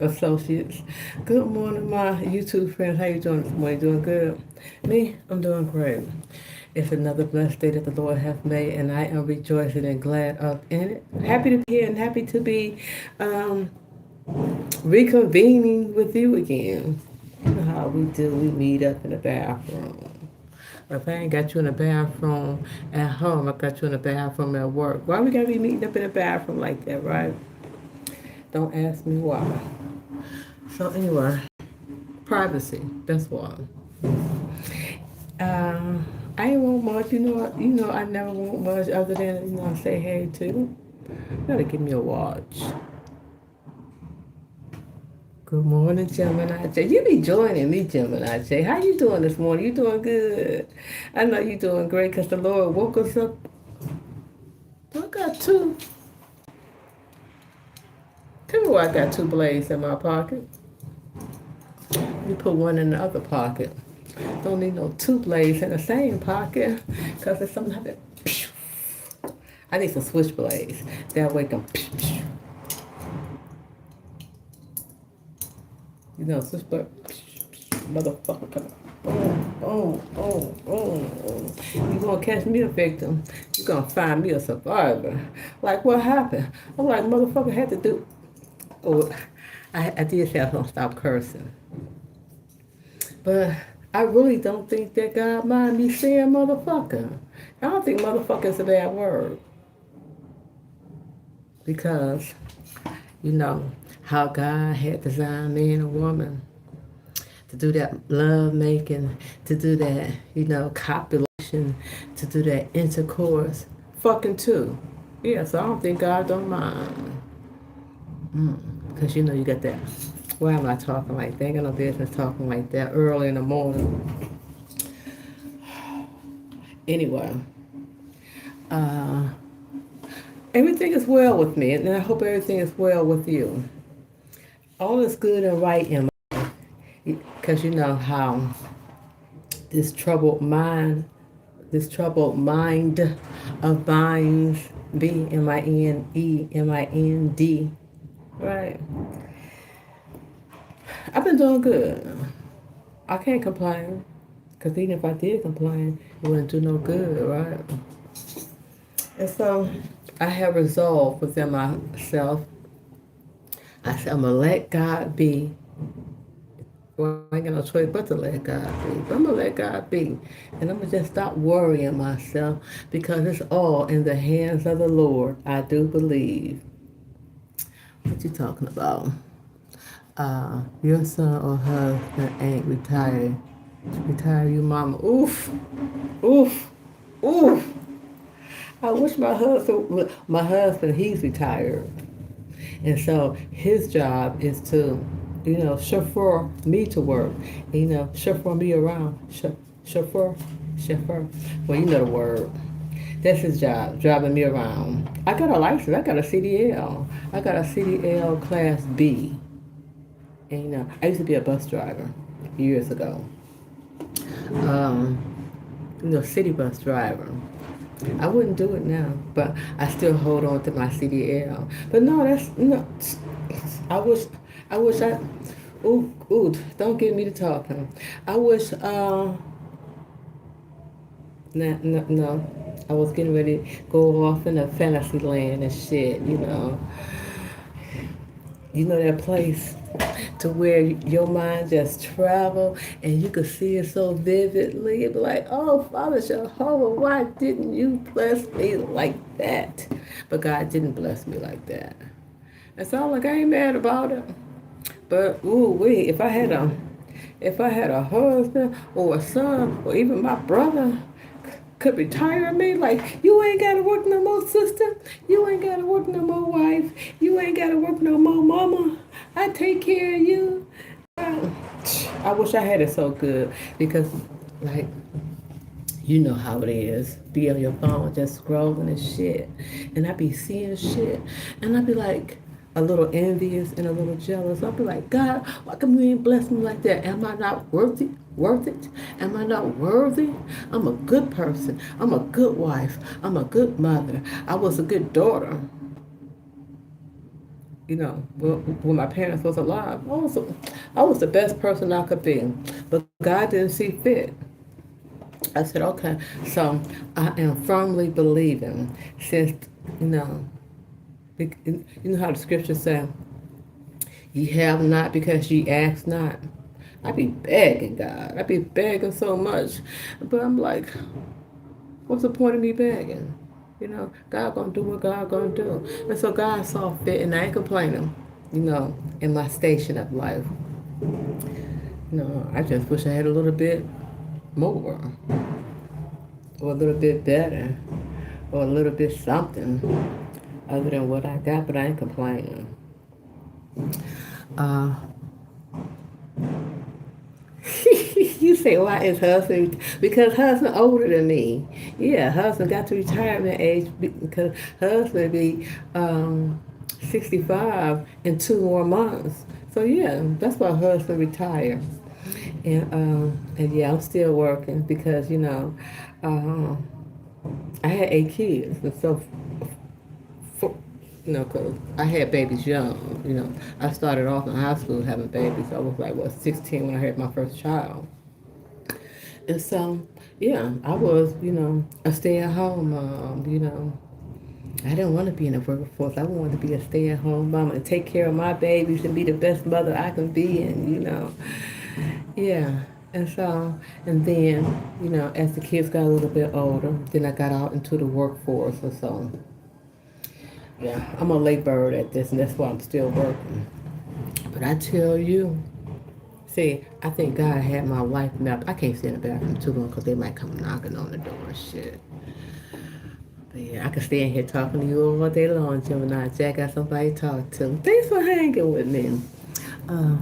associates. Good morning, my YouTube friends. How you doing this morning? Doing good? Me, I'm doing great. It's another blessed day that the Lord hath made, and I am rejoicing and glad up in it. Happy to be here and happy to be um, reconvening with you again. You know how we do. We meet up in the bathroom. If I ain't got you in the bathroom at home, I got you in the bathroom at work. Why we gotta be meeting up in the bathroom like that, right? Don't ask me why. So anyway, privacy. That's why. Uh, I ain't want much. I never want much other than say hey to. You gotta give me a watch. Good morning, Gemini J. You be joining me, Gemini J. How you doing this morning? You doing good? I know you doing great because the Lord woke us up. I got two. Tell me why I got two blades in my pocket. You put one in the other pocket. Don't need no two blades in the same pocket because it's something that. I need some switchblades. That way, can switchblade, motherfucker, come on. Boom, boom, boom, boom. You gonna catch me a victim? You gonna find me a survivor? Like what happened? I'm like motherfucker had to do. Oh, I did say I was gonna stop cursing, but I really don't think that God mind me saying motherfucker. I don't think motherfucker is a bad word because you know how God had designed man and woman to do that love making, to do that, copulation, to do that intercourse, fucking too. Yeah, so I don't think God don't mind. Because you got that. Why am I talking like that? Ain't got no business talking like that early in the morning. Anyway, uh, everything is well with me, and I hope everything is well with you. All is good and right in my, because you know how this troubled mind, this troubled mind of minds, BMINEMIND, right? I've been doing good. I can't complain, because even if I did complain, it wouldn't do no good, right? And so I have resolved within myself. I said, I'm going to let God be. Well, I ain't got no choice but to let God be. But I'm going to let God be. And I'm going to just stop worrying myself because it's all in the hands of the Lord, I do believe. What you talking about? Your son or husband ain't retired. Retire you, mama. Oof. Oof. Oof. I wish my husband, he's retired. And so his job is to, chauffeur me to work, chauffeur me around. Chauffeur. Well, you know the word. That's his job, driving me around. I got a license. I got a CDL. I got a CDL Class B. And, I used to be a bus driver years ago. Um, city bus driver. I wouldn't do it now, but I still hold on to my CDL. But no, that's no. I wish, I wish I. Ooh, don't get me to talking. I wish. No. I was getting ready to go off in a fantasy land and shit. That place to where your mind just travel and you could see it so vividly. It'd be like, oh, Father Jehovah, why didn't you bless me like that? But God didn't bless me like that. And so I'm like, I ain't mad about it. But if I had a husband or a son or even my brother could retire me. Like, you ain't got to work no more, sister. You ain't got to work no more, wife. You ain't got to work no more, mama. I take care of you. I wish I had it so good because, like, you know how it is. Be on your phone just scrolling and shit. And I be seeing shit. And I be like a little envious and a little jealous. I'll be like, God, why come you ain't bless me like that? Am I not worth it? Worth it? Am I not worthy? I'm a good person. I'm a good wife. I'm a good mother. I was a good daughter. when my parents was alive, I was the best person I could be. But God didn't see fit. I said, okay. So I am firmly believing since, you know, you know how the scriptures say, ye have not because ye ask not. I be begging God. I be begging so much. But I'm like, what's the point of me begging? God gonna do what God gonna do. And so God saw fit and I ain't complaining, in my station of life. I just wish I had a little bit more or a little bit better or a little bit something other than what I got, but I ain't complaining. Uh, you say, why is husband? Because husband older than me. Yeah, husband got to retirement age because husband be 65 in 2 more months. So yeah, that's why husband retired. And yeah, I'm still working because um, I had 8 kids, and so for, because I had babies young. I started off in high school having babies. I was like, what, 16 when I had my first child. And so, yeah, I was, a stay-at-home mom. I didn't want to be in the workforce. I wanted to be a stay-at-home mom and take care of my babies and be the best mother I can be. And, yeah. And so, and then, as the kids got a little bit older, then I got out into the workforce. And so, yeah, I'm a late bird at this, and that's why I'm still working. But I tell you, see, I think God had my life mapped. I can't stay in the bathroom too long because they might come knocking on the door and shit. But yeah, I could stay in here talking to you all day long, Gemini. Jack got somebody to talk to. Thanks for hanging with me. Uh,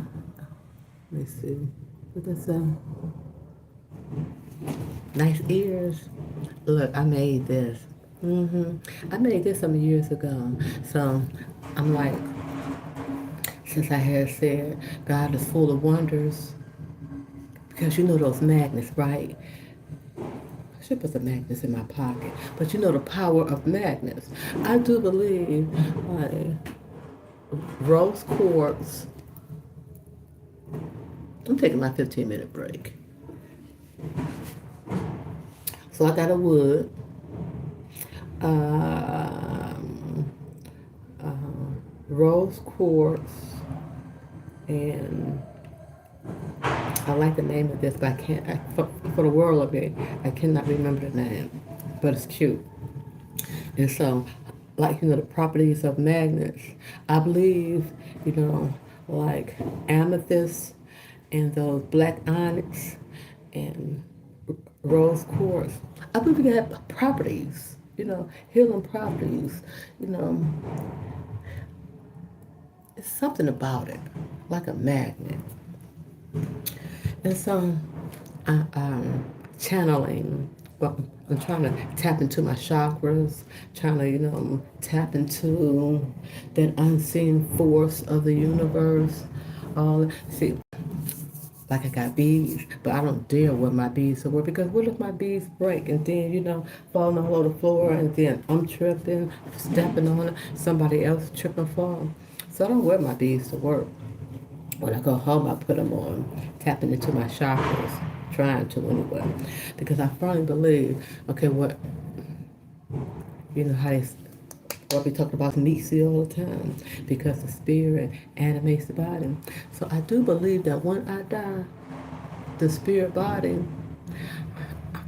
let me see. What this nice ears. Look, I made this. I made this some years ago. So I'm like, since I had said God is full of wonders, because those magnets, right? I should put some magnets in my pocket. But the power of magnets. I do believe rose quartz. I'm taking my 15-minute break. So I got a wood. Um, Rose quartz. And I like the name of this, but I can't, for the world of it, I cannot remember the name. But it's cute. And so, like, the properties of magnets, I believe, like amethyst and those black onyx and rose quartz. I believe they have properties, healing properties. You know, it's something about it, like a magnet. And so, channeling. Well, I'm trying to tap into my chakras, trying to, tap into that unseen force of the universe. See, like I got beads, but I don't dare wear my beads to work because what if my beads break and then, falling all over the floor and then I'm tripping, stepping on it, somebody else trip and fall. So I don't wear my beads to work. When I go home, I put them on, tapping into my chakras, trying to anyway, because I firmly believe, okay, how what we talk about Nietzsche all the time, because the spirit animates the body. So I do believe that when I die, the spirit body,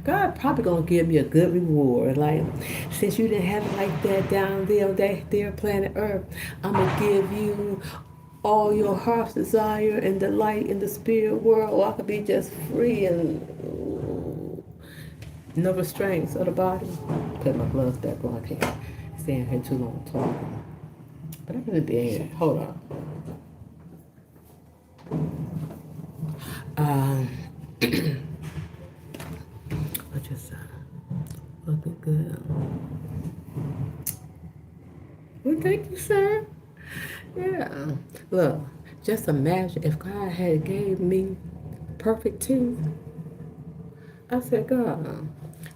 God probably gonna give me a good reward. Like, since you didn't have it like that down there on that there planet Earth, I'm gonna give you all your heart's desire and delight in the spirit world. I could be just free and no restraints of the body. Put my gloves back on. I can't stand here too long talking. But I'm gonna be here. Hold on. What you say? Looking good. Well, thank you, sir. Yeah. Look, just imagine if God had gave me perfect teeth. I said, God,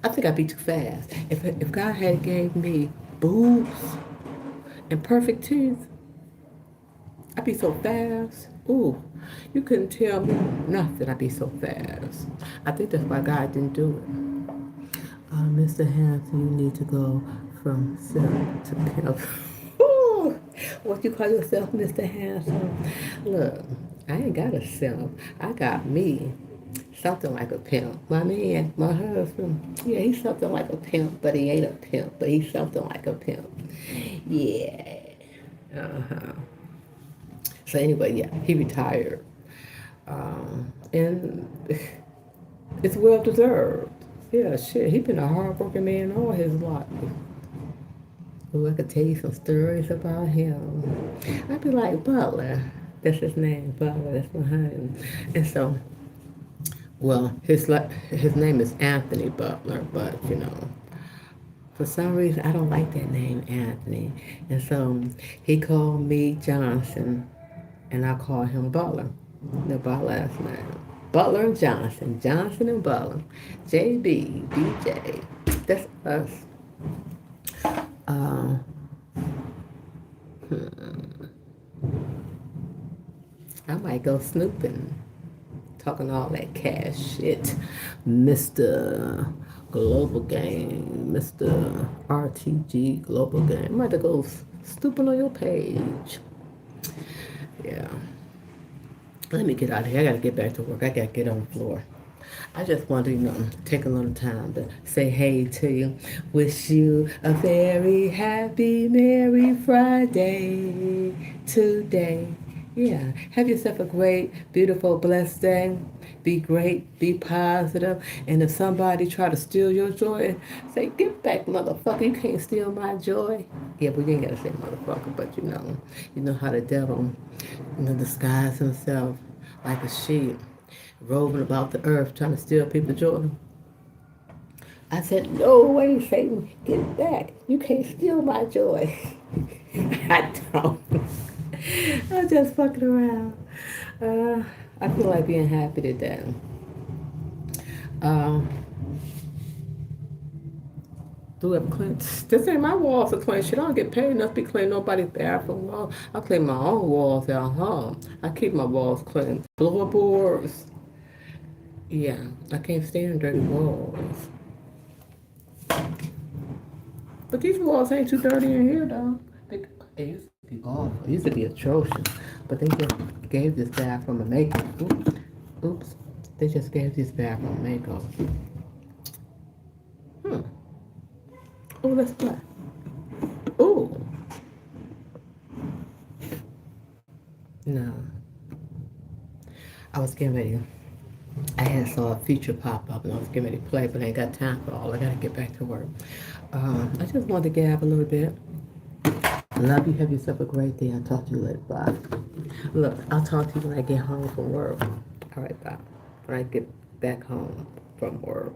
I think I'd be too fast. If God had gave me boobs and perfect teeth, I be so fast. Ooh, you couldn't tell me nothing. I be so fast. I think that's why God didn't do it. Mr. Hanson, you need to go from simp to pimp. Ooh, what you call yourself, Mr. Hanson? Look, I ain't got a simp. I got me. Something like a pimp. My man, my husband, yeah, he's something like a pimp, but he ain't a pimp, but he's something like a pimp. Yeah. Uh-huh. So anyway, yeah, he retired. And it's well deserved. Yeah, shit, he been a hard-working man all his life. Oh, I could tell you some stories about him. I'd be like, Butler. That's his name, Butler. That's my husband. And so, well, his name is Anthony Butler, but for some reason I don't like that name, Anthony. And so he called me Johnson, and I call him Butler. By last name. Butler and Johnson. Johnson and Butler. JB, BJ. That's us. Uh, I might go snooping, talking all that cash shit. Mr. Global Game, Mr. RTG Global Game. I might have to go snooping on your page. Yeah. Let me get out of here. I gotta get back to work. I gotta get on the floor. I just want to, take a little time to say hey to you. Wish you a very happy, merry Friday today. Yeah. Have yourself a great, beautiful, blessed day. Be great, be positive. And if somebody try to steal your joy, say, get back, motherfucker. You can't steal my joy. Yeah, but you ain't gotta say motherfucker, but you know how the devil, disguise himself like a sheep roving about the earth trying to steal people's joy. I said, no way, Satan, get back. You can't steal my joy. I don't. I'm just fucking around. I feel like being happy today. Um, do have clean. This ain't my walls are clean. Shit, I don't get paid enough to be clean nobody's bathroom wall. I clean my own walls at home. I keep my walls clean. Floorboards. Yeah, I can't stand dirty walls. But these walls ain't too dirty in here, though. They used to be awful. It used to be atrocious. But they just gave this bathroom a makeover. Oops. Oops. They just gave this bathroom a makeover. Oh, let's play. Oh. No. I was getting ready. I had saw a feature pop up and I was getting ready to play, but I ain't got time for all. I gotta get back to work. I just wanted to gab a little bit. Love you. Have yourself a great day. I'll talk to you later. Bye. Look, I'll talk to you when I get home from work. All right, bye. When I get back home from work.